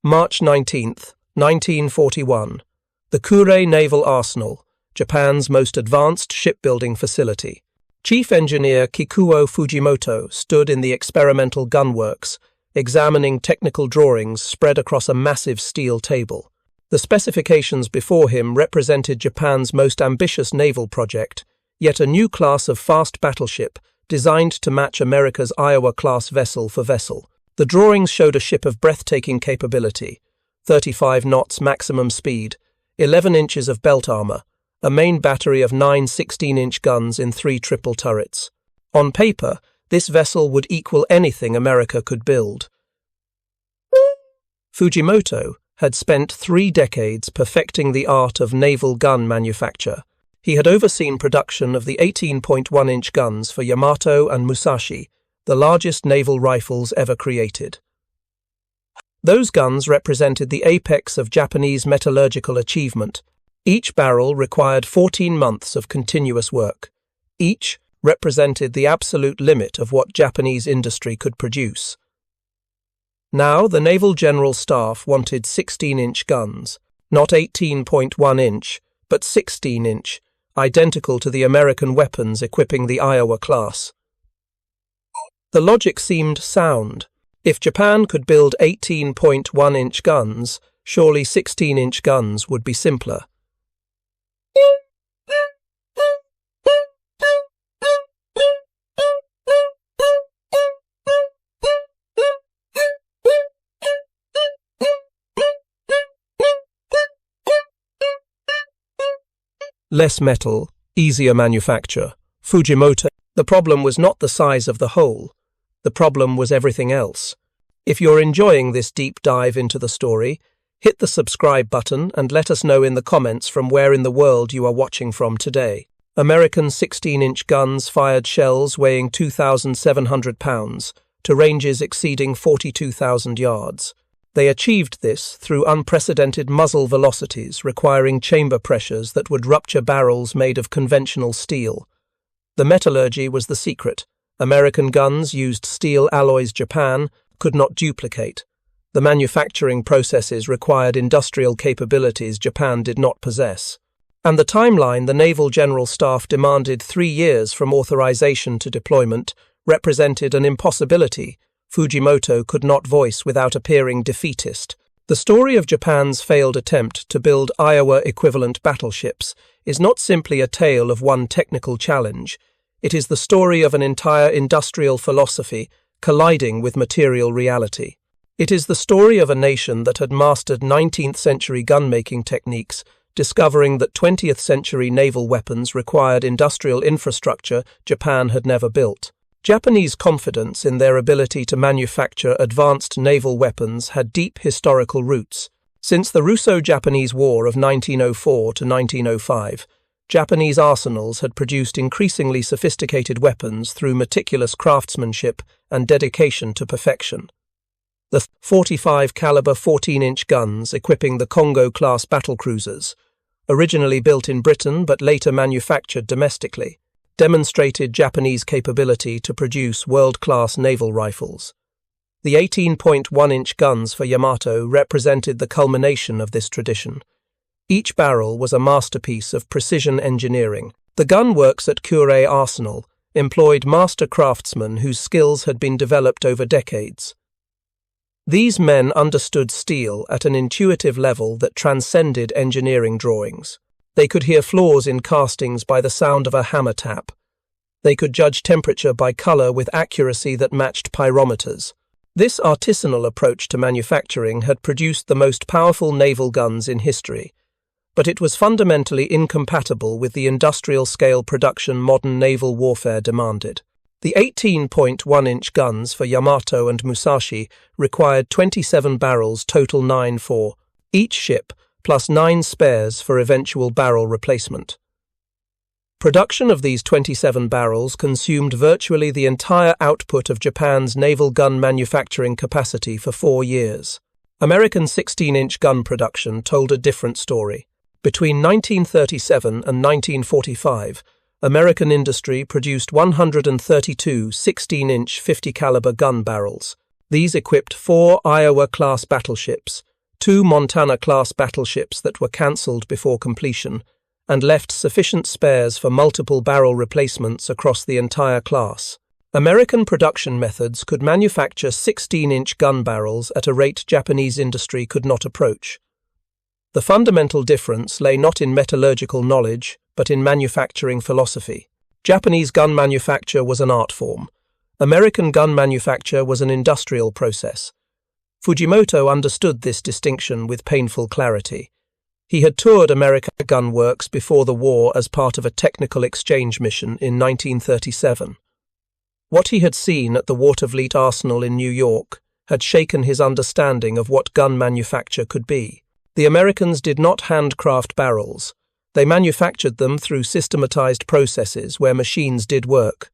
March 19, 1941. The Kure Naval Arsenal, Japan's most advanced shipbuilding facility. Chief Engineer Fujimoto stood in the experimental gunworks, examining technical drawings spread across a massive steel table. The specifications before him represented Japan's most ambitious naval project, yet a new class of fast battleship designed to match America's Iowa-class vessel for vessel. The drawings showed a ship of breathtaking capability, 35 knots maximum speed, 11 inches of belt armor, a main battery of 9 16-inch guns in 3 triple turrets. On paper, this vessel would equal anything America could build. Fujimoto had spent 3 decades perfecting the art of naval gun manufacture. He had overseen production of the 18.1-inch guns for Yamato and Musashi, the largest naval rifles ever created. Those guns represented the apex of Japanese metallurgical achievement. Each barrel required 14 months of continuous work. Each represented the absolute limit of what Japanese industry could produce. Now, the Naval General Staff wanted 16-inch guns, not 18.1-inch, but 16-inch, identical to the American weapons equipping the Iowa class. The logic seemed sound. If Japan could build 18.1-inch guns, surely 16-inch guns would be simpler. Less metal, easier manufacture. Fujimoto. The problem was not the size of the hole. The problem was everything else. If you're enjoying this deep dive into the story, hit the subscribe button and let us know in the comments from where in the world you are watching from today. American 16-inch guns fired shells weighing 2,700 pounds to ranges exceeding 42,000 yards. They achieved this through unprecedented muzzle velocities requiring chamber pressures that would rupture barrels made of conventional steel. The metallurgy was the secret. American guns used steel alloys Japan could not duplicate. The manufacturing processes required industrial capabilities Japan did not possess. And the timeline the Naval General Staff demanded 3 years from authorization to deployment represented an impossibility Fujimoto could not voice without appearing defeatist. The story of Japan's failed attempt to build Iowa-equivalent battleships is not simply a tale of one technical challenge. It is the story of an entire industrial philosophy colliding with material reality. It is the story of a nation that had mastered 19th-century gun-making techniques, discovering that 20th-century naval weapons required industrial infrastructure Japan had never built. Japanese confidence in their ability to manufacture advanced naval weapons had deep historical roots. Since the Russo-Japanese War of 1904 to 1905, Japanese arsenals had produced increasingly sophisticated weapons through meticulous craftsmanship and dedication to perfection. The 45 caliber 14-inch guns equipping the Congo-class battlecruisers, originally built in Britain but later manufactured domestically, demonstrated Japanese capability to produce world-class naval rifles. The 18.1-inch guns for Yamato represented the culmination of this tradition. Each barrel was a masterpiece of precision engineering. The gunworks at Kure Arsenal employed master craftsmen whose skills had been developed over decades. These men understood steel at an intuitive level that transcended engineering drawings. They could hear flaws in castings by the sound of a hammer tap. They could judge temperature by color with accuracy that matched pyrometers. This artisanal approach to manufacturing had produced the most powerful naval guns in history, but it was fundamentally incompatible with the industrial-scale production modern naval warfare demanded. The 18.1-inch guns for Yamato and Musashi required 27 barrels, total 9 for each ship, plus 9 spares for eventual barrel replacement. Production of these 27 barrels consumed virtually the entire output of Japan's naval gun manufacturing capacity for 4 years. American 16-inch gun production told a different story. Between 1937 and 1945, American industry produced 132 16-inch 50-caliber gun barrels. These equipped 4 Iowa-class battleships, 2 Montana-class battleships that were cancelled before completion, and left sufficient spares for multiple barrel replacements across the entire class. American production methods could manufacture 16-inch gun barrels at a rate Japanese industry could not approach. The fundamental difference lay not in metallurgical knowledge, but in manufacturing philosophy. Japanese gun manufacture was an art form. American gun manufacture was an industrial process. Fujimoto understood this distinction with painful clarity. He had toured American gun works before the war as part of a technical exchange mission in 1937. What he had seen at the Watervliet Arsenal in New York had shaken his understanding of what gun manufacture could be. The Americans did not handcraft barrels. They manufactured them through systematized processes where machines did work.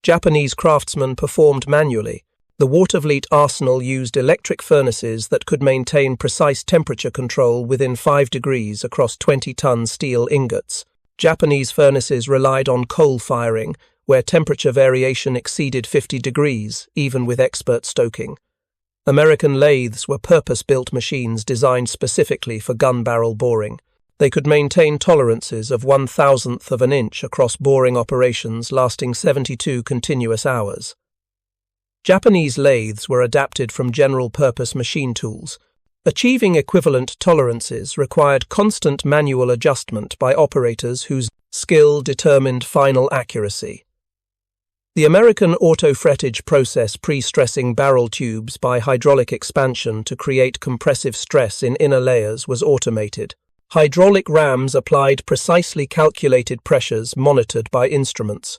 Japanese craftsmen performed manually. The Watervliet Arsenal used electric furnaces that could maintain precise temperature control within 5 degrees across 20-ton steel ingots. Japanese furnaces relied on coal firing, where temperature variation exceeded 50 degrees, even with expert stoking. American lathes were purpose-built machines designed specifically for gun barrel boring. They could maintain tolerances of 1/1000th of an inch across boring operations lasting 72 continuous hours. Japanese lathes were adapted from general-purpose machine tools. Achieving equivalent tolerances required constant manual adjustment by operators whose skill determined final accuracy. The American auto-frettage process pre-stressing barrel tubes by hydraulic expansion to create compressive stress in inner layers was automated. Hydraulic rams applied precisely calculated pressures monitored by instruments.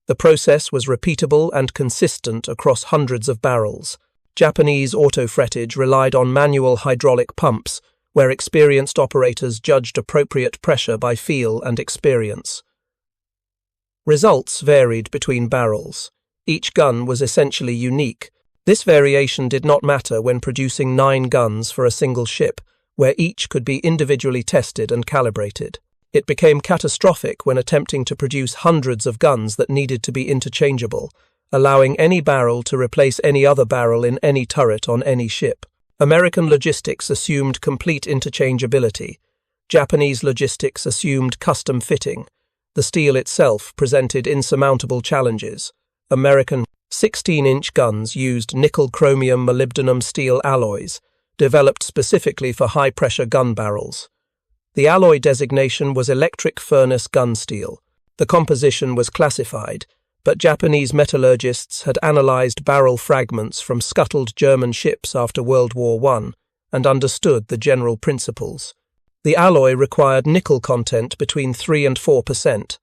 The process was repeatable and consistent across hundreds of barrels. Japanese auto-frettage relied on manual hydraulic pumps, where experienced operators judged appropriate pressure by feel and experience. Results varied between barrels. Each gun was essentially unique. This variation did not matter when producing 9 guns for a single ship, where each could be individually tested and calibrated. It became catastrophic when attempting to produce hundreds of guns that needed to be interchangeable, allowing any barrel to replace any other barrel in any turret on any ship. American logistics assumed complete interchangeability. Japanese logistics assumed custom fitting. The steel itself presented insurmountable challenges. American 16-inch guns used nickel-chromium molybdenum steel alloys, developed specifically for high-pressure gun barrels. The alloy designation was electric furnace gun steel. The composition was classified, but Japanese metallurgists had analyzed barrel fragments from scuttled German ships after World War I and understood the general principles. The alloy required nickel content between 3 and 4%.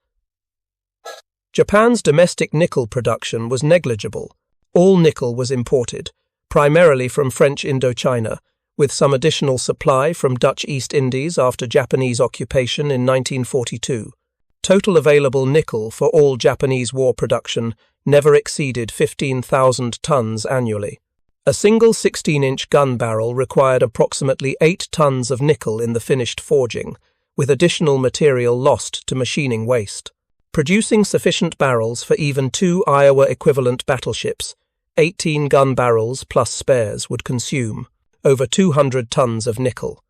Japan's domestic nickel production was negligible. All nickel was imported, primarily from French Indochina, with some additional supply from Dutch East Indies after Japanese occupation in 1942. Total available nickel for all Japanese war production never exceeded 15,000 tons annually. A single 16-inch gun barrel required approximately 8 tons of nickel in the finished forging, with additional material lost to machining waste. Producing sufficient barrels for even 2 Iowa-equivalent battleships, 18 gun barrels plus spares would consume over 200 tons of nickel.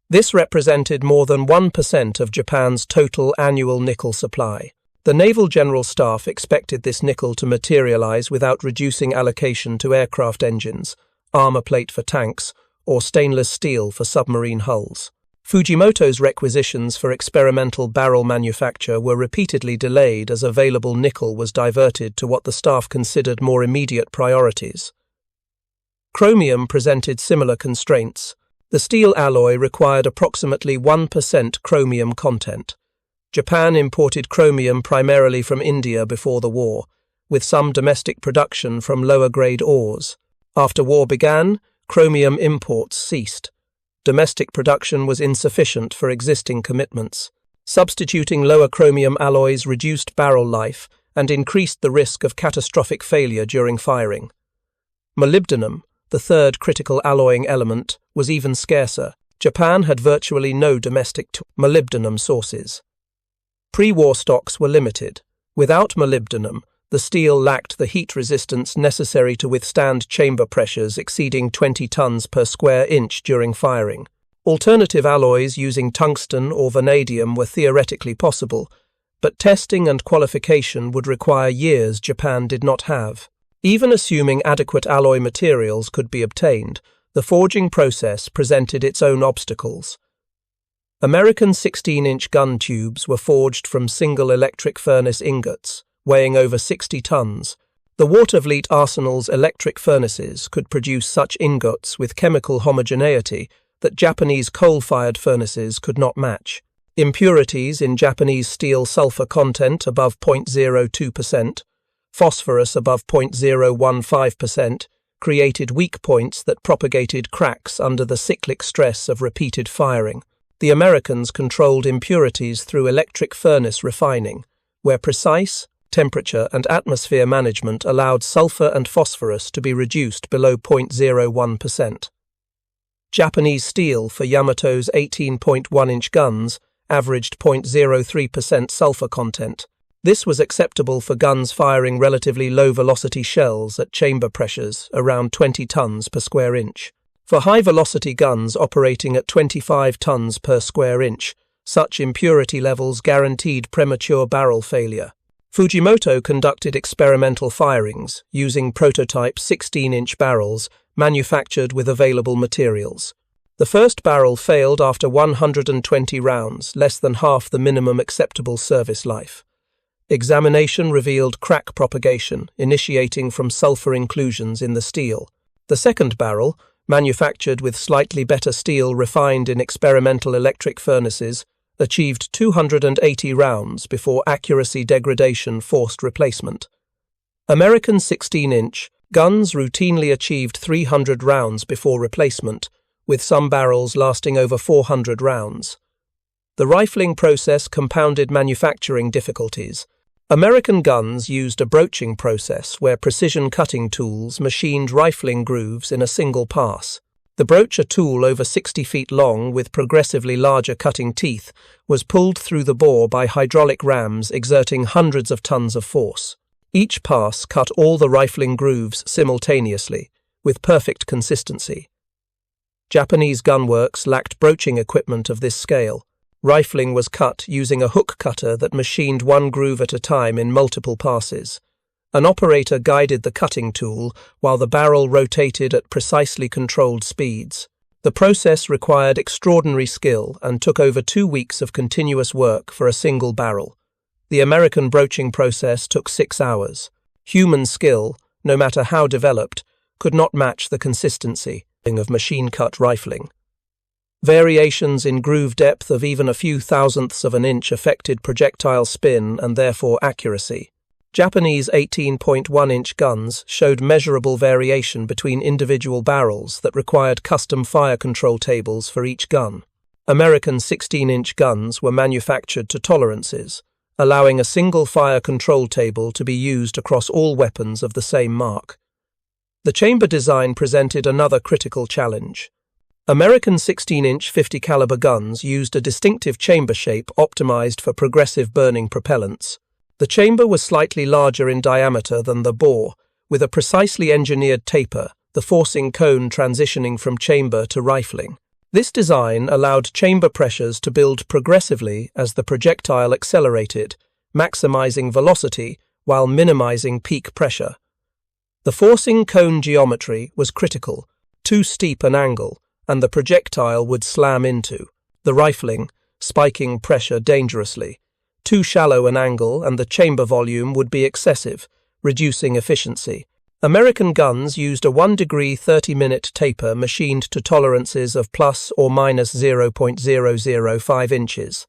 This represented more than 1% of Japan's total annual nickel supply. The Naval General Staff expected this nickel to materialize without reducing allocation to aircraft engines, armor plate for tanks, or stainless steel for submarine hulls. Fujimoto's requisitions for experimental barrel manufacture were repeatedly delayed as available nickel was diverted to what the staff considered more immediate priorities. Chromium presented similar constraints. The steel alloy required approximately 1% chromium content. Japan imported chromium primarily from India before the war, with some domestic production from lower-grade ores. After war began, chromium imports ceased. Domestic production was insufficient for existing commitments. Substituting lower chromium alloys reduced barrel life and increased the risk of catastrophic failure during firing. Molybdenum, the third critical alloying element, was even scarcer. Japan had virtually no domestic molybdenum sources. Pre-war stocks were limited. Without molybdenum, The steel lacked the heat resistance necessary to withstand chamber pressures exceeding 20 tons per square inch during firing. Alternative alloys using tungsten or vanadium were theoretically possible, but testing and qualification would require years Japan did not have. Even assuming adequate alloy materials could be obtained, the forging process presented its own obstacles. American 16-inch gun tubes were forged from single electric furnace ingots, weighing over 60 tons. The WWII arsenal's electric furnaces could produce such ingots with chemical homogeneity that Japanese coal-fired furnaces could not match. Impurities in Japanese steel sulfur content above 0.02%, phosphorus above 0.015%, created weak points that propagated cracks under the cyclic stress of repeated firing. The Americans controlled impurities through electric furnace refining, where precise temperature and atmosphere management allowed sulfur and phosphorus to be reduced below 0.01%. Japanese steel for Yamato's 18.1-inch guns averaged 0.03% sulfur content. This was acceptable for guns firing relatively low-velocity shells at chamber pressures around 20 tons per square inch. For high-velocity guns operating at 25 tons per square inch, such impurity levels guaranteed premature barrel failure. Fujimoto conducted experimental firings using prototype 16-inch barrels manufactured with available materials. The first barrel failed after 120 rounds, less than half the minimum acceptable service life. Examination revealed crack propagation, initiating from sulfur inclusions in the steel. The second barrel, manufactured with slightly better steel refined in experimental electric furnaces, achieved 280 rounds before accuracy degradation forced replacement. American 16-inch guns routinely achieved 300 rounds before replacement, with some barrels lasting over 400 rounds. The rifling process compounded manufacturing difficulties. American guns used a broaching process where precision cutting tools machined rifling grooves in a single pass. The broacher tool, over 60 feet long with progressively larger cutting teeth, was pulled through the bore by hydraulic rams exerting hundreds of tons of force. Each pass cut all the rifling grooves simultaneously, with perfect consistency. Japanese gunworks lacked broaching equipment of this scale. Rifling was cut using a hook cutter that machined one groove at a time in multiple passes. An operator guided the cutting tool while the barrel rotated at precisely controlled speeds. The process required extraordinary skill and took over 2 weeks of continuous work for a single barrel. The American broaching process took 6 hours. Human skill, no matter how developed, could not match the consistency of machine-cut rifling. Variations in groove depth of even a few thousandths of an inch affected projectile spin and therefore accuracy. Japanese 18.1-inch guns showed measurable variation between individual barrels that required custom fire control tables for each gun. American 16-inch guns were manufactured to tolerances, allowing a single fire control table to be used across all weapons of the same mark. The chamber design presented another critical challenge. American 16-inch 50 caliber guns used a distinctive chamber shape optimized for progressive burning propellants. The chamber was slightly larger in diameter than the bore, with a precisely engineered taper, the forcing cone transitioning from chamber to rifling. This design allowed chamber pressures to build progressively as the projectile accelerated, maximizing velocity while minimizing peak pressure. The forcing cone geometry was critical, too steep an angle, and the projectile would slam into. The rifling, spiking pressure dangerously. Too shallow an angle and the chamber volume would be excessive, reducing efficiency. American guns used a 1-degree 30-minute taper machined to tolerances of plus or minus 0.005 inches.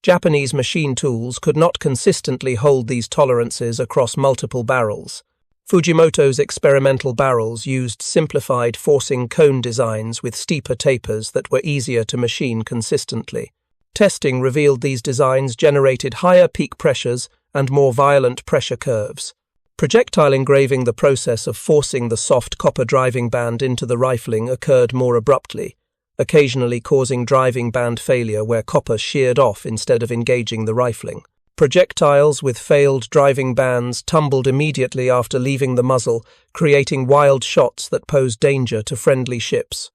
Japanese machine tools could not consistently hold these tolerances across multiple barrels. Fujimoto's experimental barrels used simplified forcing cone designs with steeper tapers that were easier to machine consistently. Testing revealed these designs generated higher peak pressures and more violent pressure curves. Projectile engraving, the process of forcing the soft copper driving band into the rifling, occurred more abruptly, occasionally causing driving band failure where copper sheared off instead of engaging the rifling. Projectiles with failed driving bands tumbled immediately after leaving the muzzle, creating wild shots that posed danger to friendly ships.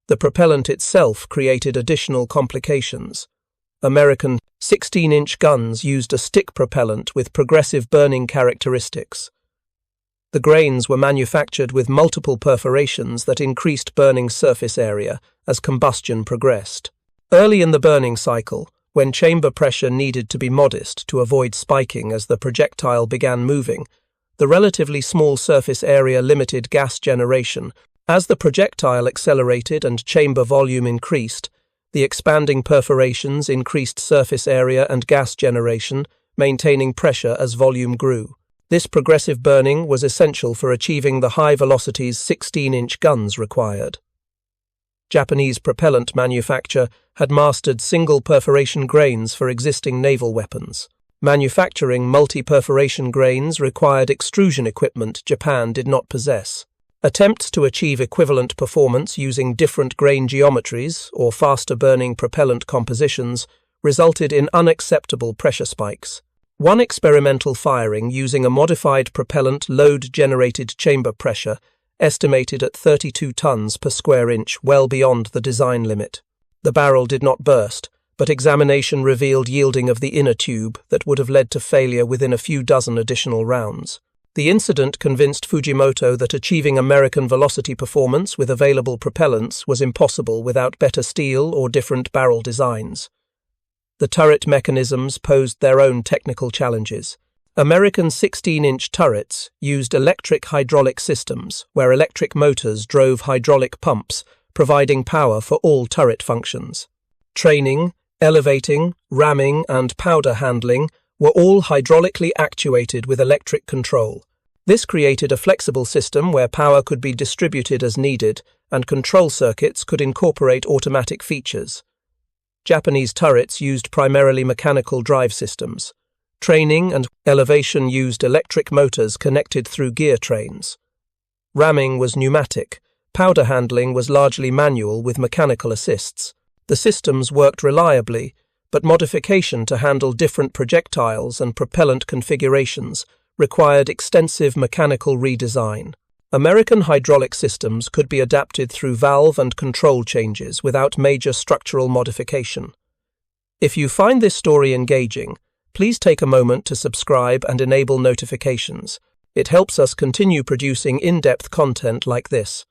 The propellant itself created additional complications. American 16-inch guns used a stick propellant with progressive burning characteristics. The grains were manufactured with multiple perforations that increased burning surface area as combustion progressed. Early in the burning cycle, when chamber pressure needed to be modest to avoid spiking as the projectile began moving, the relatively small surface area limited gas generation. As the projectile accelerated and chamber volume increased, the expanding perforations increased surface area and gas generation, maintaining pressure as volume grew. This progressive burning was essential for achieving the high velocities 16-inch guns required. Japanese propellant manufacture had mastered single perforation grains for existing naval weapons. Manufacturing multi-perforation grains required extrusion equipment Japan did not possess. Attempts to achieve equivalent performance using different grain geometries or faster burning propellant compositions resulted in unacceptable pressure spikes. One experimental firing using a modified propellant load-generated chamber pressure estimated at 32 tons per square inch, well beyond the design limit. The barrel did not burst, but examination revealed yielding of the inner tube that would have led to failure within a few dozen additional rounds. The incident convinced Fujimoto that achieving American velocity performance with available propellants was impossible without better steel or different barrel designs. The turret mechanisms posed their own technical challenges. American 16-inch turrets used electric hydraulic systems, where electric motors drove hydraulic pumps, providing power for all turret functions. Training, elevating, ramming, and powder handling were all hydraulically actuated with electric control. This created a flexible system where power could be distributed as needed, and control circuits could incorporate automatic features. Japanese turrets used primarily mechanical drive systems. Training and elevation used electric motors connected through gear trains. Ramming was pneumatic. Powder handling was largely manual with mechanical assists. The systems worked reliably, but modification to handle different projectiles and propellant configurations required extensive mechanical redesign. American hydraulic systems could be adapted through valve and control changes without major structural modification. If you find this story engaging, please take a moment to subscribe and enable notifications. It helps us continue producing in-depth content like this.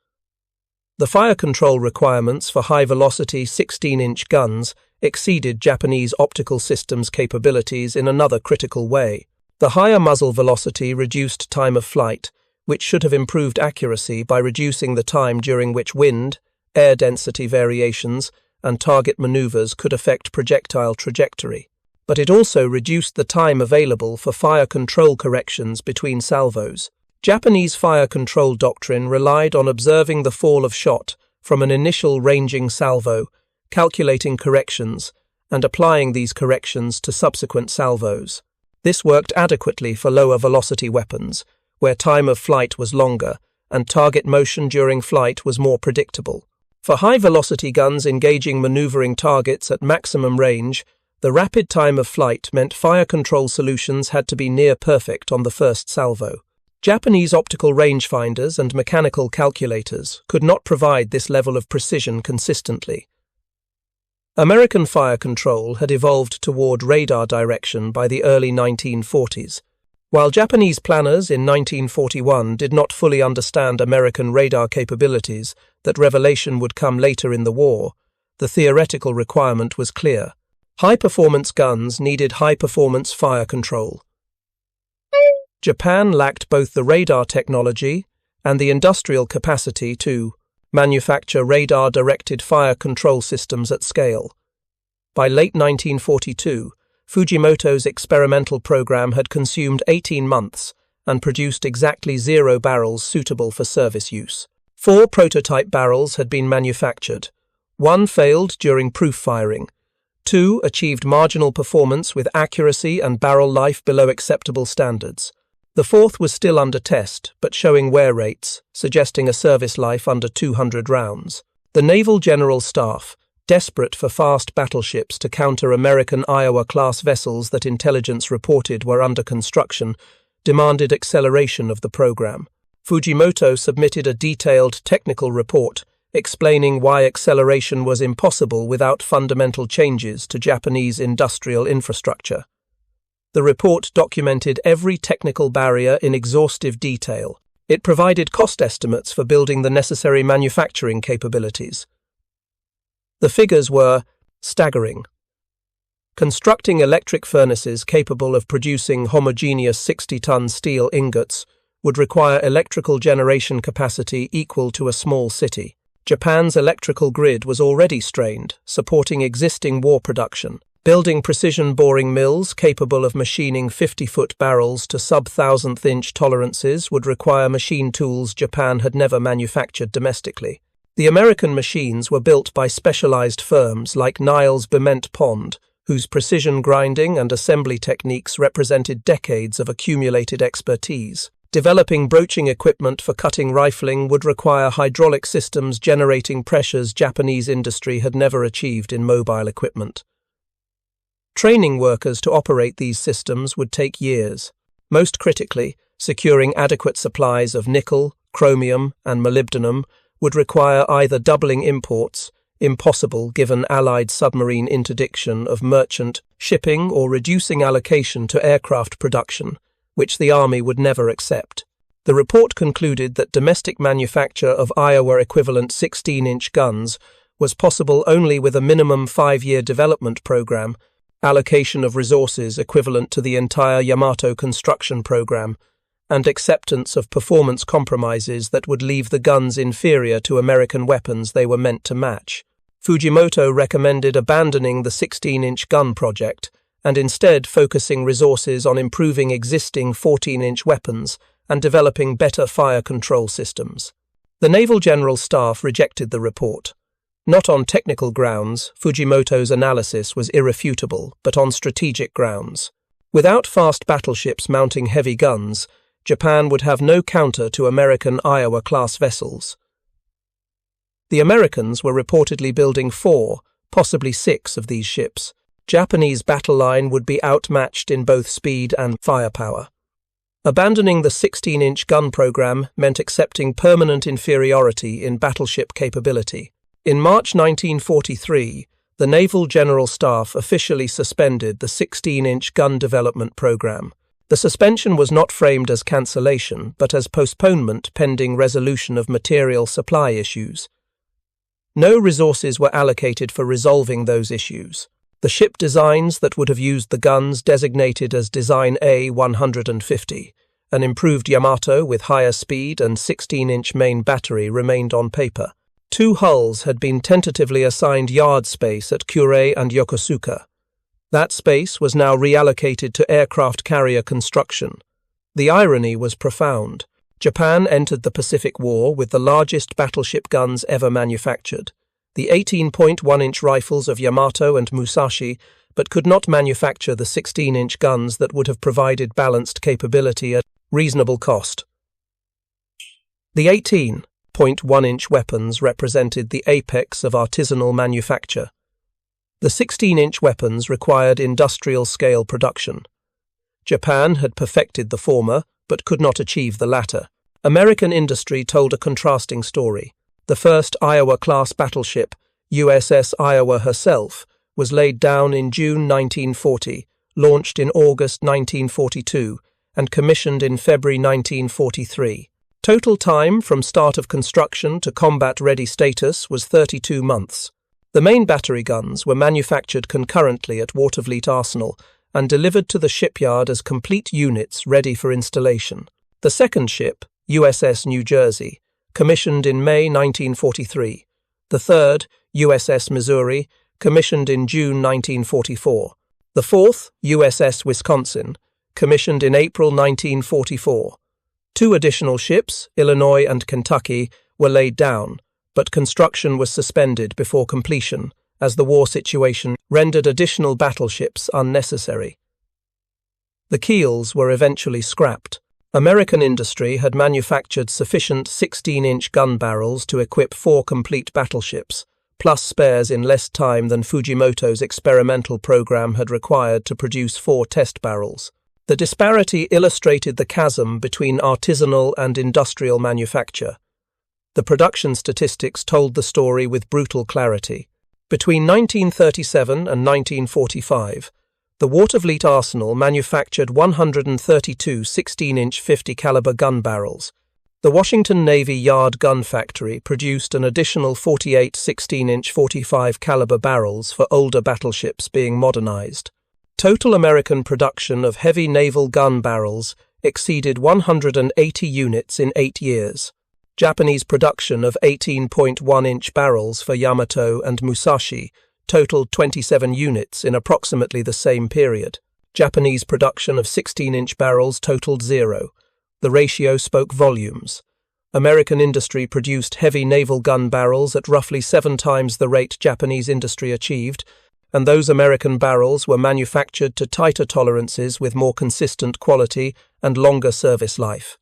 The fire control requirements for high-velocity 16-inch guns exceeded Japanese optical systems capabilities in another critical way. The higher muzzle velocity reduced time of flight, which should have improved accuracy by reducing the time during which wind, air density variations, and target maneuvers could affect projectile trajectory. But it also reduced the time available for fire control corrections between salvos. Japanese fire control doctrine relied on observing the fall of shot from an initial ranging salvo, calculating corrections, and applying these corrections to subsequent salvos. This worked adequately for lower velocity weapons, where time of flight was longer and target motion during flight was more predictable. For high-velocity guns engaging maneuvering targets at maximum range, the rapid time of flight meant fire control solutions had to be near perfect on the first salvo. Japanese optical rangefinders and mechanical calculators could not provide this level of precision consistently. American fire control had evolved toward radar direction by the early 1940s. While Japanese planners in 1941 did not fully understand American radar capabilities, that revelation would come later in the war, the theoretical requirement was clear. High-performance guns needed high-performance fire control. Japan lacked both the radar technology and the industrial capacity to manufacture radar-directed fire control systems at scale. By late 1942, Fujimoto's experimental program had consumed 18 months and produced exactly 0 barrels suitable for service use. 4 prototype barrels had been manufactured. 1 failed during proof firing. 2 achieved marginal performance with accuracy and barrel life below acceptable standards. The 4th was still under test, but showing wear rates, suggesting a service life under 200 rounds. The Naval General Staff, desperate for fast battleships to counter American Iowa-class vessels that intelligence reported were under construction, demanded acceleration of the program. Fujimoto submitted a detailed technical report explaining why acceleration was impossible without fundamental changes to Japanese industrial infrastructure. The report documented every technical barrier in exhaustive detail. It provided cost estimates for building the necessary manufacturing capabilities. The figures were staggering. Constructing electric furnaces capable of producing homogeneous 60-ton steel ingots would require electrical generation capacity equal to a small city. Japan's electrical grid was already strained, supporting existing war production. Building precision boring mills capable of machining 50-foot barrels to sub-thousandth-inch tolerances would require machine tools Japan had never manufactured domestically. The American machines were built by specialized firms like Niles Bement Pond, whose precision grinding and assembly techniques represented decades of accumulated expertise. Developing broaching equipment for cutting rifling would require hydraulic systems generating pressures Japanese industry had never achieved in mobile equipment. Training workers to operate these systems would take years. Most critically, securing adequate supplies of nickel, chromium, and molybdenum would require either doubling imports, impossible given Allied submarine interdiction of merchant shipping, or reducing allocation to aircraft production, which the Army would never accept. The report concluded that domestic manufacture of Iowa-equivalent 16-inch guns was possible only with a minimum 5-year development program, allocation of resources equivalent to the entire Yamato construction program, and acceptance of performance compromises that would leave the guns inferior to American weapons they were meant to match. Fujimoto recommended abandoning the 16-inch gun project and instead focusing resources on improving existing 14-inch weapons and developing better fire control systems. The Naval General Staff rejected the report. Not on technical grounds, Fujimoto's analysis was irrefutable, but on strategic grounds. Without fast battleships mounting heavy guns, Japan would have no counter to American Iowa-class vessels. The Americans were reportedly building 4, possibly 6 of these ships. Japanese battle line would be outmatched in both speed and firepower. Abandoning the 16-inch gun program meant accepting permanent inferiority in battleship capability. In March 1943, the Naval General Staff officially suspended the 16-inch gun development program. The suspension was not framed as cancellation, but as postponement pending resolution of material supply issues. No resources were allocated for resolving those issues. The ship designs that would have used the guns designated as Design A-150, an improved Yamato with higher speed and 16-inch main battery, remained on paper. 2 hulls had been tentatively assigned yard space at Kure and Yokosuka. That space was now reallocated to aircraft carrier construction. The irony was profound. Japan entered the Pacific War with the largest battleship guns ever manufactured, the 18.1-inch rifles of Yamato and Musashi, but could not manufacture the 16-inch guns that would have provided balanced capability at reasonable cost. The 18.1-inch weapons represented the apex of artisanal manufacture. The 16-inch weapons required industrial-scale production. Japan had perfected the former, but could not achieve the latter. American industry told a contrasting story. The first Iowa-class battleship, USS Iowa herself, was laid down in June 1940, launched in August 1942, and commissioned in February 1943. Total time from start of construction to combat-ready status was 32 months. The main battery guns were manufactured concurrently at Waterfleet Arsenal and delivered to the shipyard as complete units ready for installation. The second ship, USS New Jersey, commissioned in May 1943. The third, USS Missouri, commissioned in June 1944. The fourth, USS Wisconsin, commissioned in April 1944. 2 additional ships, Illinois and Kentucky, were laid down, but construction was suspended before completion, as the war situation rendered additional battleships unnecessary. The keels were eventually scrapped. American industry had manufactured sufficient 16-inch gun barrels to equip 4 complete battleships, plus spares in less time than Fujimoto's experimental program had required to produce 4 test barrels. The disparity illustrated the chasm between artisanal and industrial manufacture. The production statistics told the story with brutal clarity. Between 1937 and 1945, the Watervliet Arsenal manufactured 132 16-inch 50-caliber gun barrels. The Washington Navy Yard Gun Factory produced an additional 48 16-inch 45-caliber barrels for older battleships being modernized. Total American production of heavy naval gun barrels exceeded 180 units in 8 years. Japanese production of 18.1-inch barrels for Yamato and Musashi totaled 27 units in approximately the same period. Japanese production of 16-inch barrels totaled 0. The ratio spoke volumes. American industry produced heavy naval gun barrels at roughly 7 times the rate Japanese industry achieved, and those American barrels were manufactured to tighter tolerances with more consistent quality and longer service life.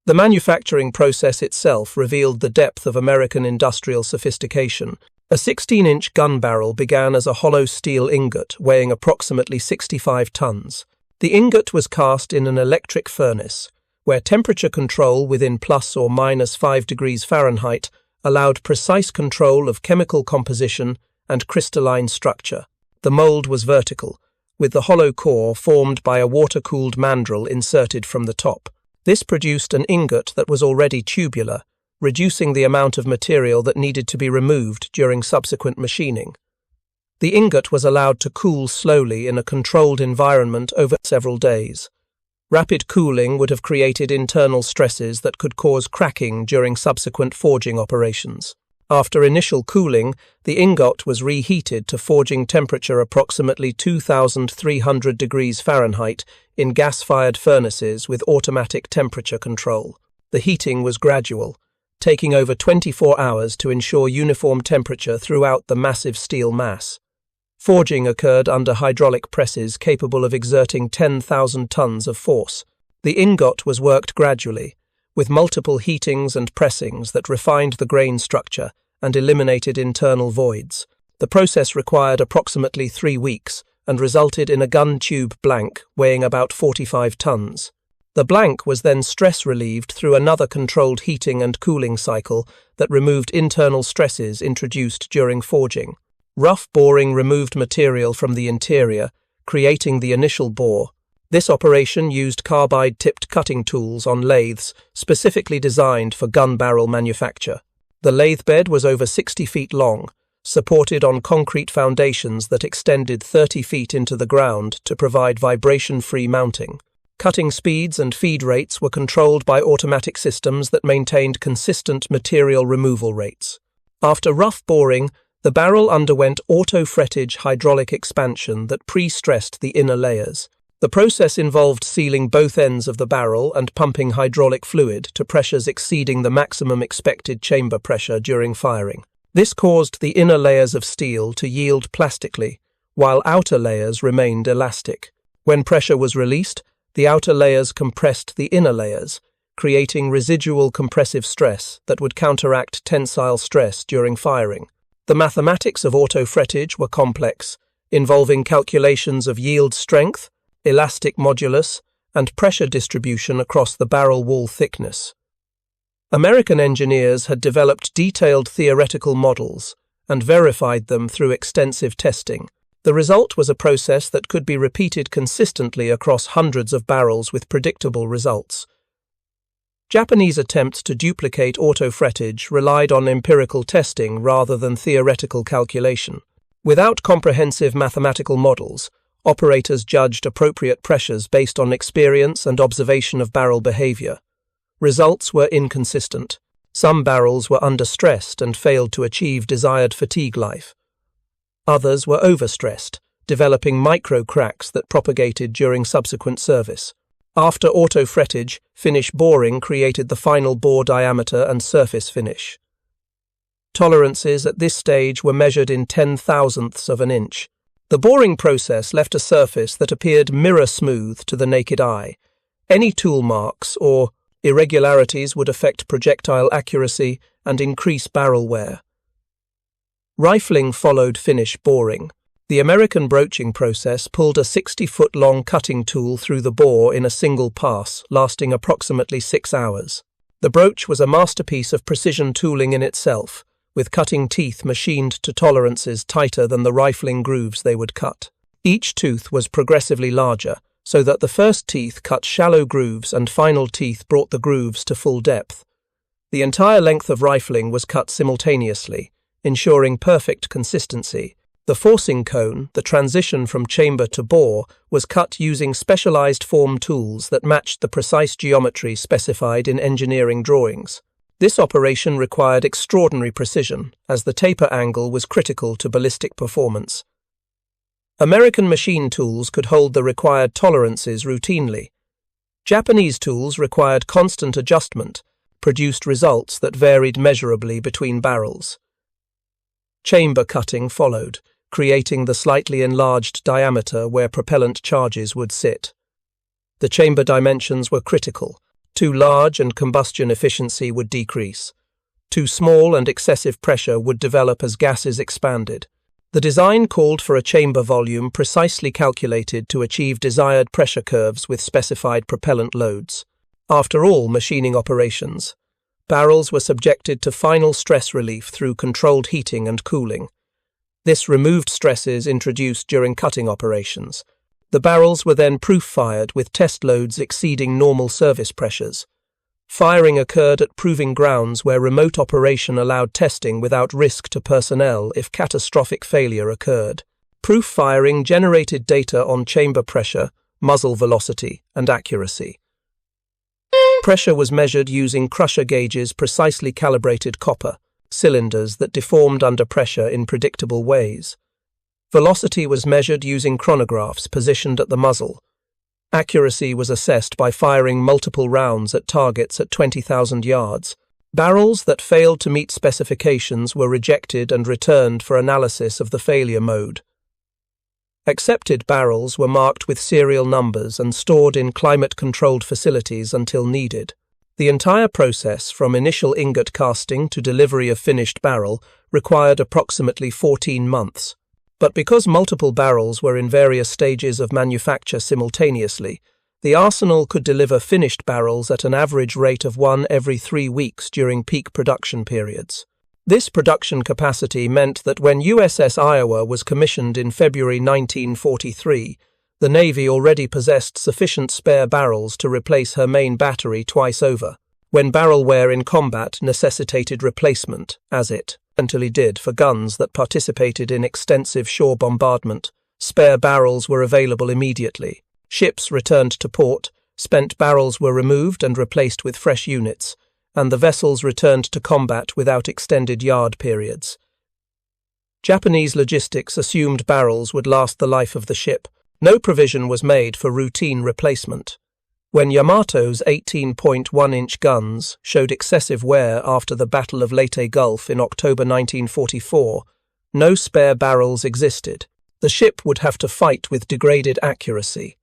The manufacturing process itself revealed the depth of American industrial sophistication. A 16-inch gun barrel began as a hollow steel ingot weighing approximately 65 tons. The ingot was cast in an electric furnace, where temperature control within plus or minus 5 degrees Fahrenheit allowed precise control of chemical composition and crystalline structure. The mold was vertical, with the hollow core formed by a water-cooled mandrel inserted from the top. This produced an ingot that was already tubular, reducing the amount of material that needed to be removed during subsequent machining. The ingot was allowed to cool slowly in a controlled environment over several days. Rapid cooling would have created internal stresses that could cause cracking during subsequent forging operations. After initial cooling, the ingot was reheated to forging temperature approximately 2,300 degrees Fahrenheit in gas-fired furnaces with automatic temperature control. The heating was gradual, taking over 24 hours to ensure uniform temperature throughout the massive steel mass. Forging occurred under hydraulic presses capable of exerting 10,000 tons of force. The ingot was worked gradually, with multiple heatings and pressings that refined the grain structure and eliminated internal voids. The process required approximately 3 weeks and resulted in a gun tube blank weighing about 45 tons. The blank was then stress-relieved through another controlled heating and cooling cycle that removed internal stresses introduced during forging. Rough boring removed material from the interior, creating the initial bore. This operation used carbide-tipped cutting tools on lathes specifically designed for gun barrel manufacture. The lathe bed was over 60 feet long, supported on concrete foundations that extended 30 feet into the ground to provide vibration-free mounting. Cutting speeds and feed rates were controlled by automatic systems that maintained consistent material removal rates. After rough boring, the barrel underwent auto-frettage hydraulic expansion that pre-stressed the inner layers. The process involved sealing both ends of the barrel and pumping hydraulic fluid to pressures exceeding the maximum expected chamber pressure during firing. This caused the inner layers of steel to yield plastically, while outer layers remained elastic. When pressure was released, the outer layers compressed the inner layers, creating residual compressive stress that would counteract tensile stress during firing. The mathematics of auto-frettage were complex, involving calculations of yield strength, elastic modulus, and pressure distribution across the barrel wall thickness. American engineers had developed detailed theoretical models and verified them through extensive testing. The result was a process that could be repeated consistently across hundreds of barrels with predictable results. Japanese attempts to duplicate auto-frettage relied on empirical testing rather than theoretical calculation. Without comprehensive mathematical models, operators judged appropriate pressures based on experience and observation of barrel behavior. Results were inconsistent. Some barrels were understressed and failed to achieve desired fatigue life. Others were overstressed, developing micro-cracks that propagated during subsequent service. After auto-frettage, finish boring created the final bore diameter and surface finish. Tolerances at this stage were measured in 10,000ths of an inch. The boring process left a surface that appeared mirror-smooth to the naked eye. Any tool marks or irregularities would affect projectile accuracy and increase barrel wear. Rifling followed finish boring. The American broaching process pulled a 60-foot-long cutting tool through the bore in a single pass, lasting approximately 6 hours. The broach was a masterpiece of precision tooling in itself, with cutting teeth machined to tolerances tighter than the rifling grooves they would cut. Each tooth was progressively larger, so that the first teeth cut shallow grooves and final teeth brought the grooves to full depth. The entire length of rifling was cut simultaneously, ensuring perfect consistency. The forcing cone, the transition from chamber to bore, was cut using specialized form tools that matched the precise geometry specified in engineering drawings. This operation required extraordinary precision, as the taper angle was critical to ballistic performance. American machine tools could hold the required tolerances routinely. Japanese tools required constant adjustment, produced results that varied measurably between barrels. Chamber cutting followed, creating the slightly enlarged diameter where propellant charges would sit. The chamber dimensions were critical. Too large and combustion efficiency would decrease. Too small and excessive pressure would develop as gases expanded. The design called for a chamber volume precisely calculated to achieve desired pressure curves with specified propellant loads. After all machining operations, barrels were subjected to final stress relief through controlled heating and cooling. This removed stresses introduced during cutting operations. The barrels were then proof-fired with test loads exceeding normal service pressures. Firing occurred at proving grounds where remote operation allowed testing without risk to personnel if catastrophic failure occurred. Proof firing generated data on chamber pressure, muzzle velocity, and accuracy. Pressure was measured using crusher gauges precisely calibrated copper, cylinders that deformed under pressure in predictable ways. Velocity was measured using chronographs positioned at the muzzle. Accuracy was assessed by firing multiple rounds at targets at 20,000 yards. Barrels that failed to meet specifications were rejected and returned for analysis of the failure mode. Accepted barrels were marked with serial numbers and stored in climate-controlled facilities until needed. The entire process, from initial ingot casting to delivery of finished barrel, required approximately 14 months. But because multiple barrels were in various stages of manufacture simultaneously, the arsenal could deliver finished barrels at an average rate of 1 every 3 weeks during peak production periods. This production capacity meant that when USS Iowa was commissioned in February 1943, the Navy already possessed sufficient spare barrels to replace her main battery twice over, when barrel wear in combat necessitated replacement, as it eventually did for guns that participated in extensive shore bombardment. Spare barrels were available immediately. Ships returned to port, spent barrels were removed and replaced with fresh units, and the vessels returned to combat without extended yard periods. Japanese logistics assumed barrels would last the life of the ship. No provision was made for routine replacement. When Yamato's 18.1-inch guns showed excessive wear after the Battle of Leyte Gulf in October 1944, no spare barrels existed. The ship would have to fight with degraded accuracy.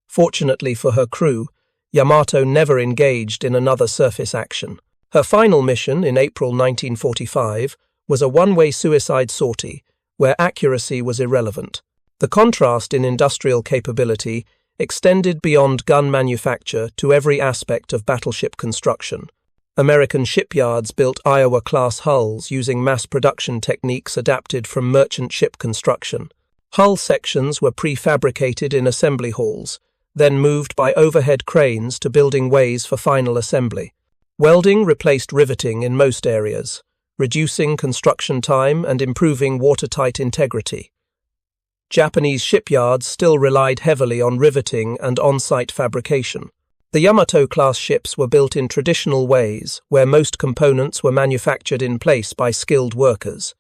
Fortunately for her crew, Yamato never engaged in another surface action. Her final mission in April 1945 was a one-way suicide sortie, where accuracy was irrelevant. The contrast in industrial capability extended beyond gun manufacture to every aspect of battleship construction. American shipyards built Iowa-class hulls using mass production techniques adapted from merchant ship construction. Hull sections were prefabricated in assembly halls, then moved by overhead cranes to building ways for final assembly. Welding replaced riveting in most areas, reducing construction time and improving watertight integrity. Japanese shipyards still relied heavily on riveting and on-site fabrication. The Yamato-class ships were built in traditional ways, where most components were manufactured in place by skilled workers.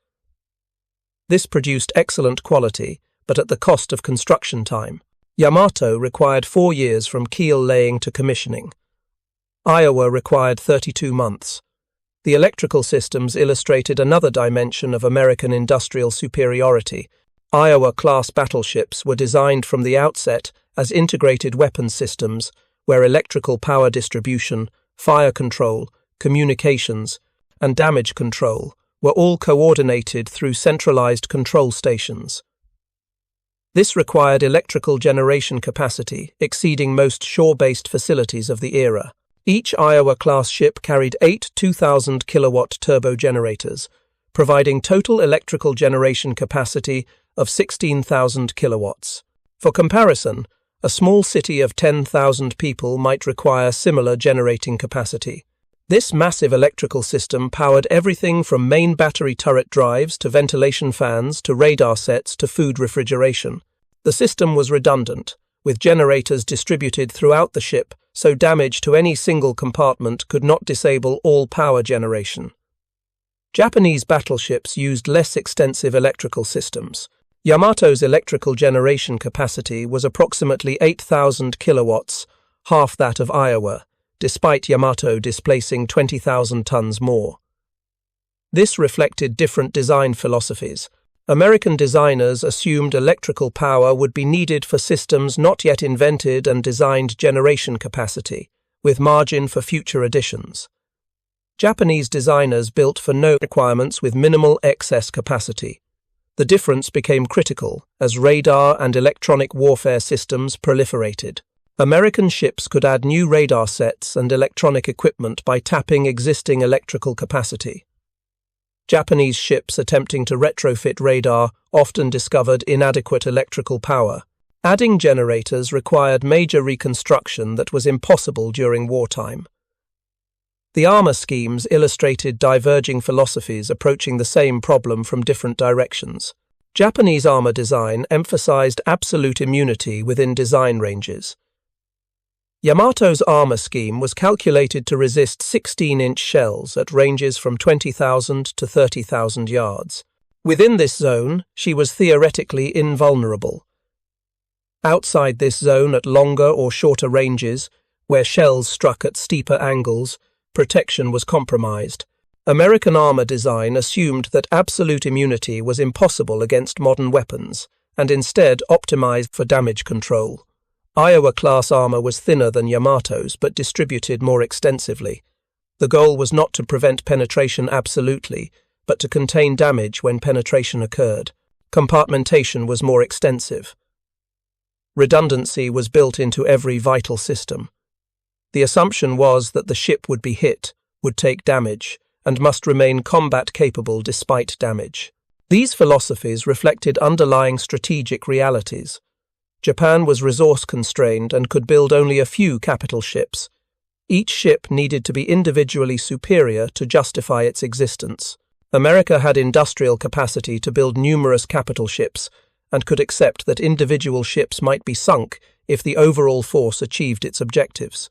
This produced excellent quality, but at the cost of construction time. Yamato required 4 years from keel laying to commissioning. Iowa required 32 months. The electrical systems illustrated another dimension of American industrial superiority. Iowa-class battleships were designed from the outset as integrated weapons systems where electrical power distribution, fire control, communications, and damage control were all coordinated through centralized control stations. This required electrical generation capacity exceeding most shore-based facilities of the era. Each Iowa-class ship carried 8 2,000-kilowatt turbo-generators, providing total electrical generation capacity of 16,000 kilowatts. For comparison, a small city of 10,000 people might require similar generating capacity. This massive electrical system powered everything from main battery turret drives to ventilation fans to radar sets to food refrigeration. The system was redundant, with generators distributed throughout the ship, so damage to any single compartment could not disable all power generation. Japanese battleships used less extensive electrical systems. Yamato's electrical generation capacity was approximately 8,000 kilowatts, half that of Iowa, despite Yamato displacing 20,000 tons more. This reflected different design philosophies. American designers assumed electrical power would be needed for systems not yet invented and designed generation capacity, with margin for future additions. Japanese designers built for no requirements with minimal excess capacity. The difference became critical as radar and electronic warfare systems proliferated. American ships could add new radar sets and electronic equipment by tapping existing electrical capacity. Japanese ships attempting to retrofit radar often discovered inadequate electrical power. Adding generators required major reconstruction that was impossible during wartime. The armor schemes illustrated diverging philosophies approaching the same problem from different directions. Japanese armor design emphasized absolute immunity within design ranges. Yamato's armor scheme was calculated to resist 16-inch shells at ranges from 20,000 to 30,000 yards. Within this zone, she was theoretically invulnerable. Outside this zone at longer or shorter ranges, where shells struck at steeper angles, protection was compromised. American armor design assumed that absolute immunity was impossible against modern weapons, and instead optimized for damage control. Iowa-class armor was thinner than Yamato's but distributed more extensively. The goal was not to prevent penetration absolutely, but to contain damage when penetration occurred. Compartmentation was more extensive. Redundancy was built into every vital system. The assumption was that the ship would be hit, would take damage, and must remain combat-capable despite damage. These philosophies reflected underlying strategic realities. Japan was resource-constrained and could build only a few capital ships. Each ship needed to be individually superior to justify its existence. America had industrial capacity to build numerous capital ships and could accept that individual ships might be sunk if the overall force achieved its objectives.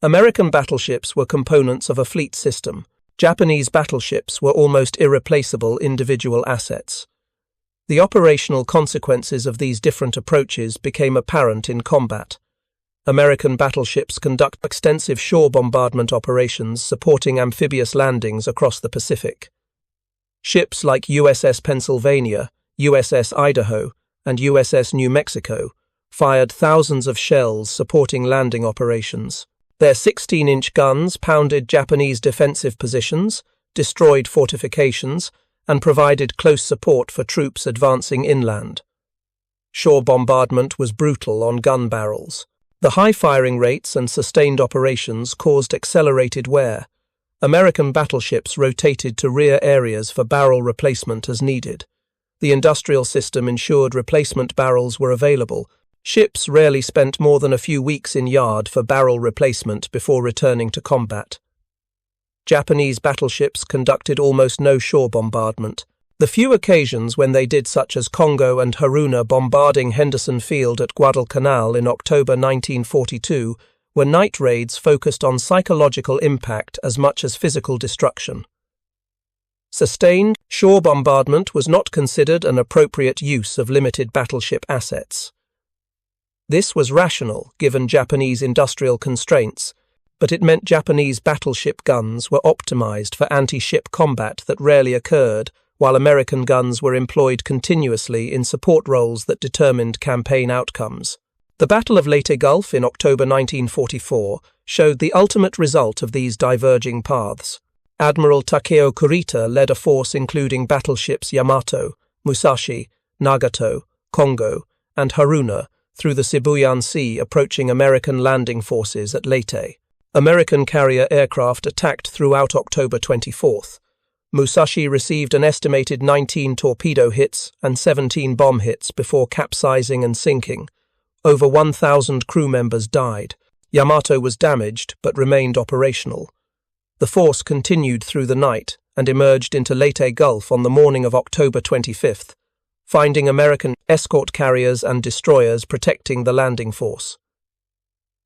American battleships were components of a fleet system. Japanese battleships were almost irreplaceable individual assets. The operational consequences of these different approaches became apparent in combat. American battleships conduct extensive shore bombardment operations supporting amphibious landings across the Pacific. Ships like USS Pennsylvania, USS Idaho, and USS New Mexico fired thousands of shells supporting landing operations. Their 16-inch guns pounded Japanese defensive positions, destroyed fortifications, and provided close support for troops advancing inland. Shore bombardment was brutal on gun barrels. The high firing rates and sustained operations caused accelerated wear. American battleships rotated to rear areas for barrel replacement as needed. The industrial system ensured replacement barrels were available. Ships rarely spent more than a few weeks in yard for barrel replacement before returning to combat. Japanese battleships conducted almost no shore bombardment. The few occasions when they did, such as Kongo and Haruna bombarding Henderson Field at Guadalcanal in October 1942, were night raids focused on psychological impact as much as physical destruction. Sustained shore bombardment was not considered an appropriate use of limited battleship assets. This was rational given Japanese industrial constraints, but it meant Japanese battleship guns were optimized for anti-ship combat that rarely occurred, while American guns were employed continuously in support roles that determined campaign outcomes. The Battle of Leyte Gulf in October 1944 showed the ultimate result of these diverging paths. Admiral Takeo Kurita led a force including battleships Yamato, Musashi, Nagato, Kongo, and Haruna through the Sibuyan Sea, approaching American landing forces at Leyte. American carrier aircraft attacked throughout October 24th. Musashi received an estimated 19 torpedo hits and 17 bomb hits before capsizing and sinking. Over 1,000 crew members died. Yamato was damaged but remained operational. The force continued through the night and emerged into Leyte Gulf on the morning of October 25th, finding American escort carriers and destroyers protecting the landing force.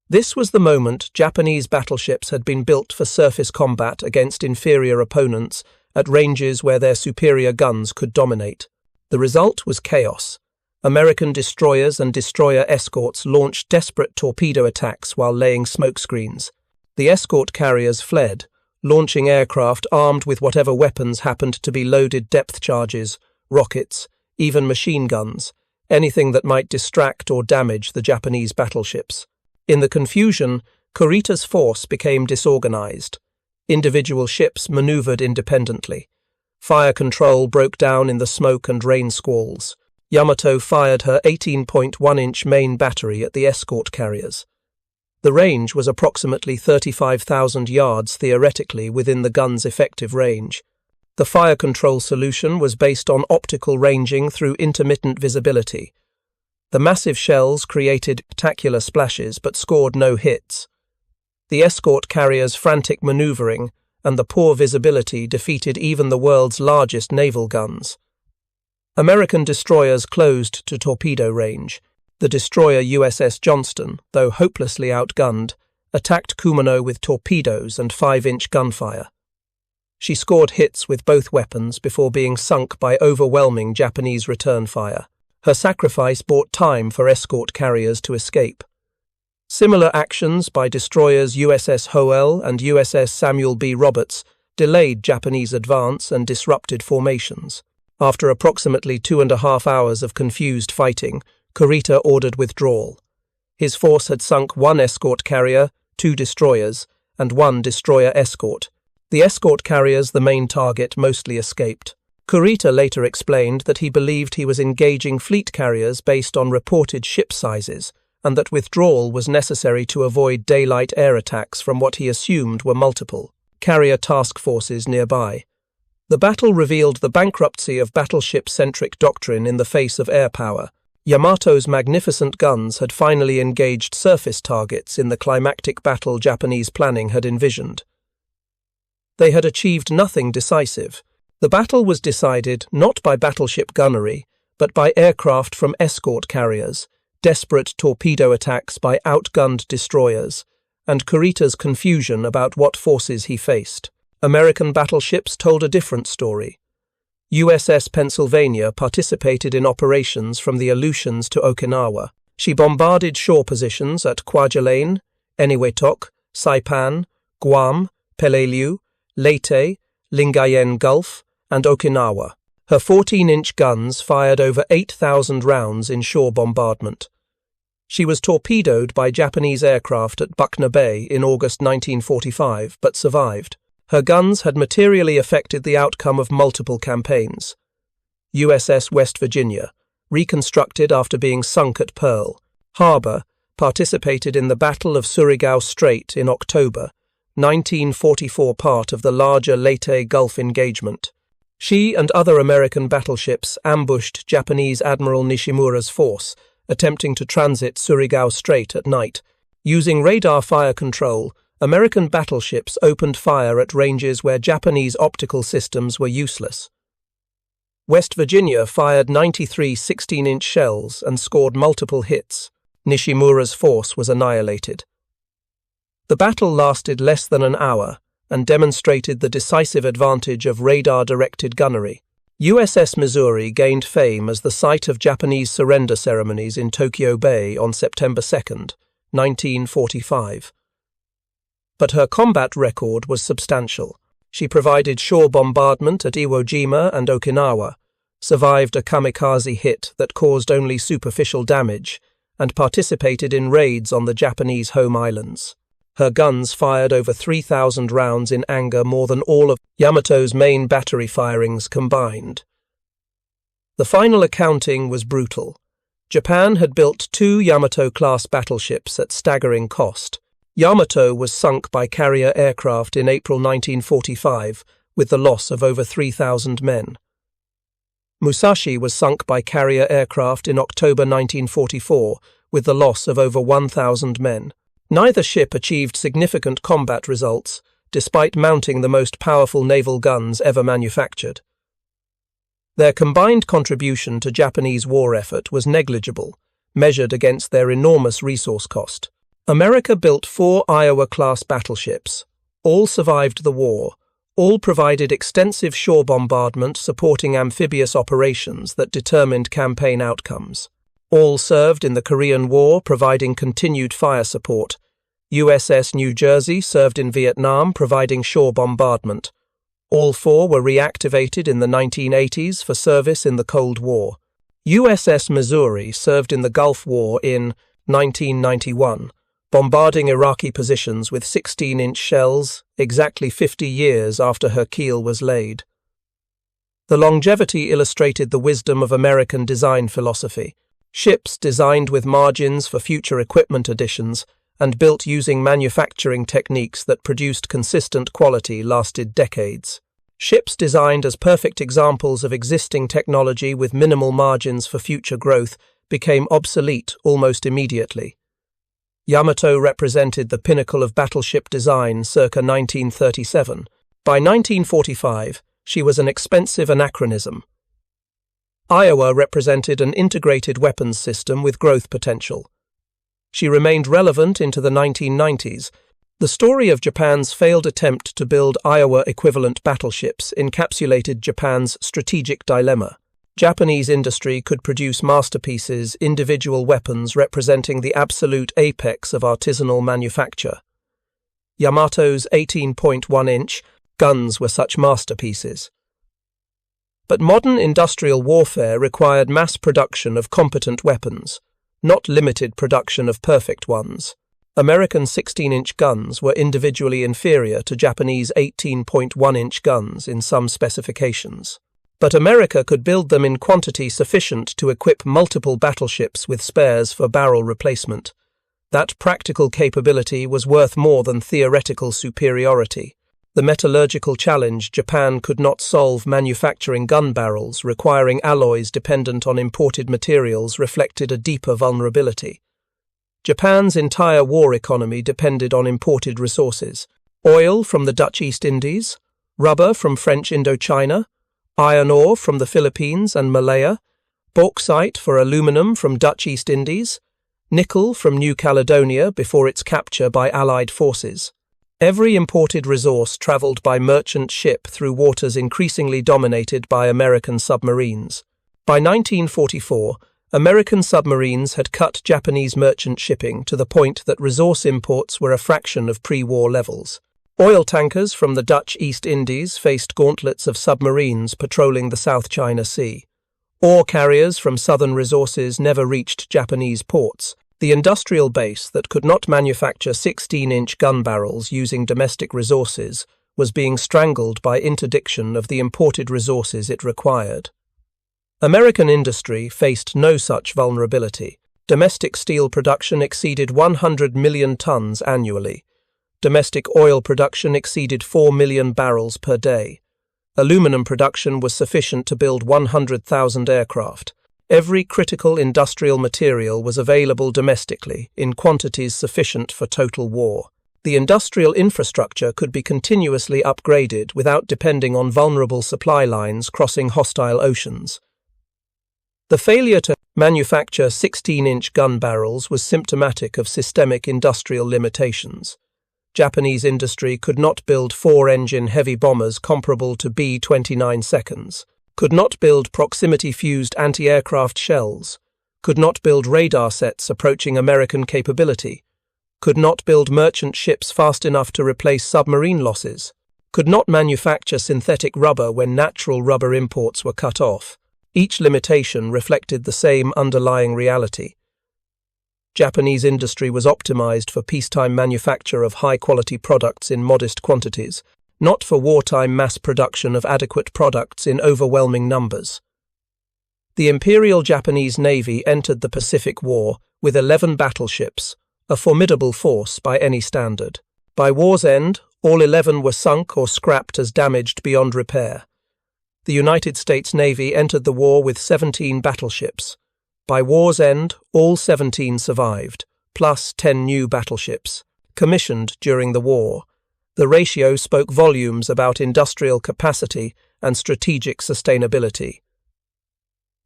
This was the moment Japanese battleships had been built for surface combat against inferior opponents at ranges where their superior guns could dominate. The result was chaos. American destroyers and destroyer escorts launched desperate torpedo attacks while laying smokescreens. The escort carriers fled, launching aircraft armed with whatever weapons happened to be loaded: depth charges, rockets, even machine guns, anything that might distract or damage the Japanese battleships. In the confusion, Kurita's force became disorganized. Individual ships maneuvered independently. Fire control broke down in the smoke and rain squalls. Yamato fired her 18.1-inch main battery at the escort carriers. The range was approximately 35,000 yards theoretically within the gun's effective range. The fire control solution was based on optical ranging through intermittent visibility. The massive shells created spectacular splashes but scored no hits. The escort carriers' frantic maneuvering and the poor visibility defeated even the world's largest naval guns. American destroyers closed to torpedo range. The destroyer USS Johnston, though hopelessly outgunned, attacked Kumano with torpedoes and 5-inch gunfire. She scored hits with both weapons before being sunk by overwhelming Japanese return fire. Her sacrifice bought time for escort carriers to escape. Similar actions by destroyers USS Howell and USS Samuel B. Roberts delayed Japanese advance and disrupted formations. After approximately 2.5 hours of confused fighting, Kurita ordered withdrawal. His force had sunk 1 escort carrier, 2 destroyers, and 1 destroyer escort. The escort carriers, the main target, mostly escaped. Kurita later explained that he believed he was engaging fleet carriers based on reported ship sizes, and that withdrawal was necessary to avoid daylight air attacks from what he assumed were multiple carrier task forces nearby. The battle revealed the bankruptcy of battleship-centric doctrine in the face of air power. Yamato's magnificent guns had finally engaged surface targets in the climactic battle Japanese planning had envisioned. They had achieved nothing decisive. The battle was decided not by battleship gunnery, but by aircraft from escort carriers, desperate torpedo attacks by outgunned destroyers, and Kurita's confusion about what forces he faced. American battleships told a different story. USS Pennsylvania participated in operations from the Aleutians to Okinawa. She bombarded shore positions at Kwajalein, Eniwetok, Saipan, Guam, Peleliu, Leyte, Lingayen Gulf, and Okinawa. Her 14-inch guns fired over 8,000 rounds in shore bombardment. She was torpedoed by Japanese aircraft at Buckner Bay in August 1945, but survived. Her guns had materially affected the outcome of multiple campaigns. USS West Virginia, reconstructed after being sunk at Pearl Harbor, participated in the Battle of Surigao Strait in October 1944, part of the larger Leyte Gulf engagement. She and other American battleships ambushed Japanese Admiral Nishimura's force, attempting to transit Surigao Strait at night. Using radar fire control, American battleships opened fire at ranges where Japanese optical systems were useless. West Virginia fired 93 16-inch shells and scored multiple hits. Nishimura's force was annihilated. The battle lasted less than an hour and demonstrated the decisive advantage of radar-directed gunnery. USS Missouri gained fame as the site of Japanese surrender ceremonies in Tokyo Bay on September 2, 1945. But her combat record was substantial. She provided shore bombardment at Iwo Jima and Okinawa, survived a kamikaze hit that caused only superficial damage, and participated in raids on the Japanese home islands. Her guns fired over 3,000 rounds in anger, more than all of Yamato's main battery firings combined. The final accounting was brutal. Japan had built 2 Yamato-class battleships at staggering cost. Yamato was sunk by carrier aircraft in April 1945, with the loss of over 3,000 men. Musashi was sunk by carrier aircraft in October 1944, with the loss of over 1,000 men. Neither ship achieved significant combat results, despite mounting the most powerful naval guns ever manufactured. Their combined contribution to Japanese war effort was negligible, measured against their enormous resource cost. America built 4 Iowa-class battleships. All survived the war. All provided extensive shore bombardment supporting amphibious operations that determined campaign outcomes. All served in the Korean War, providing continued fire support. USS New Jersey served in Vietnam, providing shore bombardment. All 4 were reactivated in the 1980s for service in the Cold War. USS Missouri served in the Gulf War in 1991, bombarding Iraqi positions with 16-inch shells, exactly 50 years after her keel was laid. The longevity illustrated the wisdom of American design philosophy. Ships designed with margins for future equipment additions and built using manufacturing techniques that produced consistent quality lasted decades. Ships designed as perfect examples of existing technology with minimal margins for future growth became obsolete almost immediately. Yamato represented the pinnacle of battleship design circa 1937. By 1945, she was an expensive anachronism. Iowa represented an integrated weapons system with growth potential. She remained relevant into the 1990s. The story of Japan's failed attempt to build Iowa-equivalent battleships encapsulated Japan's strategic dilemma. Japanese industry could produce masterpieces, individual weapons representing the absolute apex of artisanal manufacture. Yamato's 18.1-inch guns were such masterpieces. But modern industrial warfare required mass production of competent weapons, not limited production of perfect ones. American 16-inch guns were individually inferior to Japanese 18.1-inch guns in some specifications. But America could build them in quantity sufficient to equip multiple battleships with spares for barrel replacement. That practical capability was worth more than theoretical superiority. The metallurgical challenge Japan could not solve manufacturing gun barrels requiring alloys dependent on imported materials reflected a deeper vulnerability. Japan's entire war economy depended on imported resources: oil from the Dutch East Indies, rubber from French Indochina, iron ore from the Philippines and Malaya, bauxite for aluminum from Dutch East Indies, nickel from New Caledonia before its capture by Allied forces. Every imported resource travelled by merchant ship through waters increasingly dominated by American submarines. By 1944, American submarines had cut Japanese merchant shipping to the point that resource imports were a fraction of pre-war levels. Oil tankers from the Dutch East Indies faced gauntlets of submarines patrolling the South China Sea. Ore carriers from southern resources never reached Japanese ports. The industrial base that could not manufacture 16-inch gun barrels using domestic resources was being strangled by interdiction of the imported resources it required. American industry faced no such vulnerability. Domestic steel production exceeded 100 million tons annually. Domestic oil production exceeded 4 million barrels per day. Aluminum production was sufficient to build 100,000 aircraft. Every critical industrial material was available domestically in quantities sufficient for total war. The industrial infrastructure could be continuously upgraded without depending on vulnerable supply lines crossing hostile oceans. The failure to manufacture 16-inch gun barrels was symptomatic of systemic industrial limitations. Japanese industry could not build 4-engine heavy bombers comparable to B-29 seconds, could not build proximity-fused anti-aircraft shells, could not build radar sets approaching American capability, could not build merchant ships fast enough to replace submarine losses, could not manufacture synthetic rubber when natural rubber imports were cut off. Each limitation reflected the same underlying reality. Japanese industry was optimized for peacetime manufacture of high-quality products in modest quantities, not for wartime mass production of adequate products in overwhelming numbers. The Imperial Japanese Navy entered the Pacific War with 11 battleships, a formidable force by any standard. By war's end, all 11 were sunk or scrapped as damaged beyond repair. The United States Navy entered the war with 17 battleships. By war's end, all 17 survived, plus 10 new battleships, commissioned during the war. The ratio spoke volumes about industrial capacity and strategic sustainability.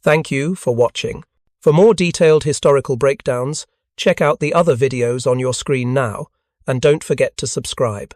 Thank you for watching. For more detailed historical breakdowns, check out the other videos on your screen now, and don't forget to subscribe.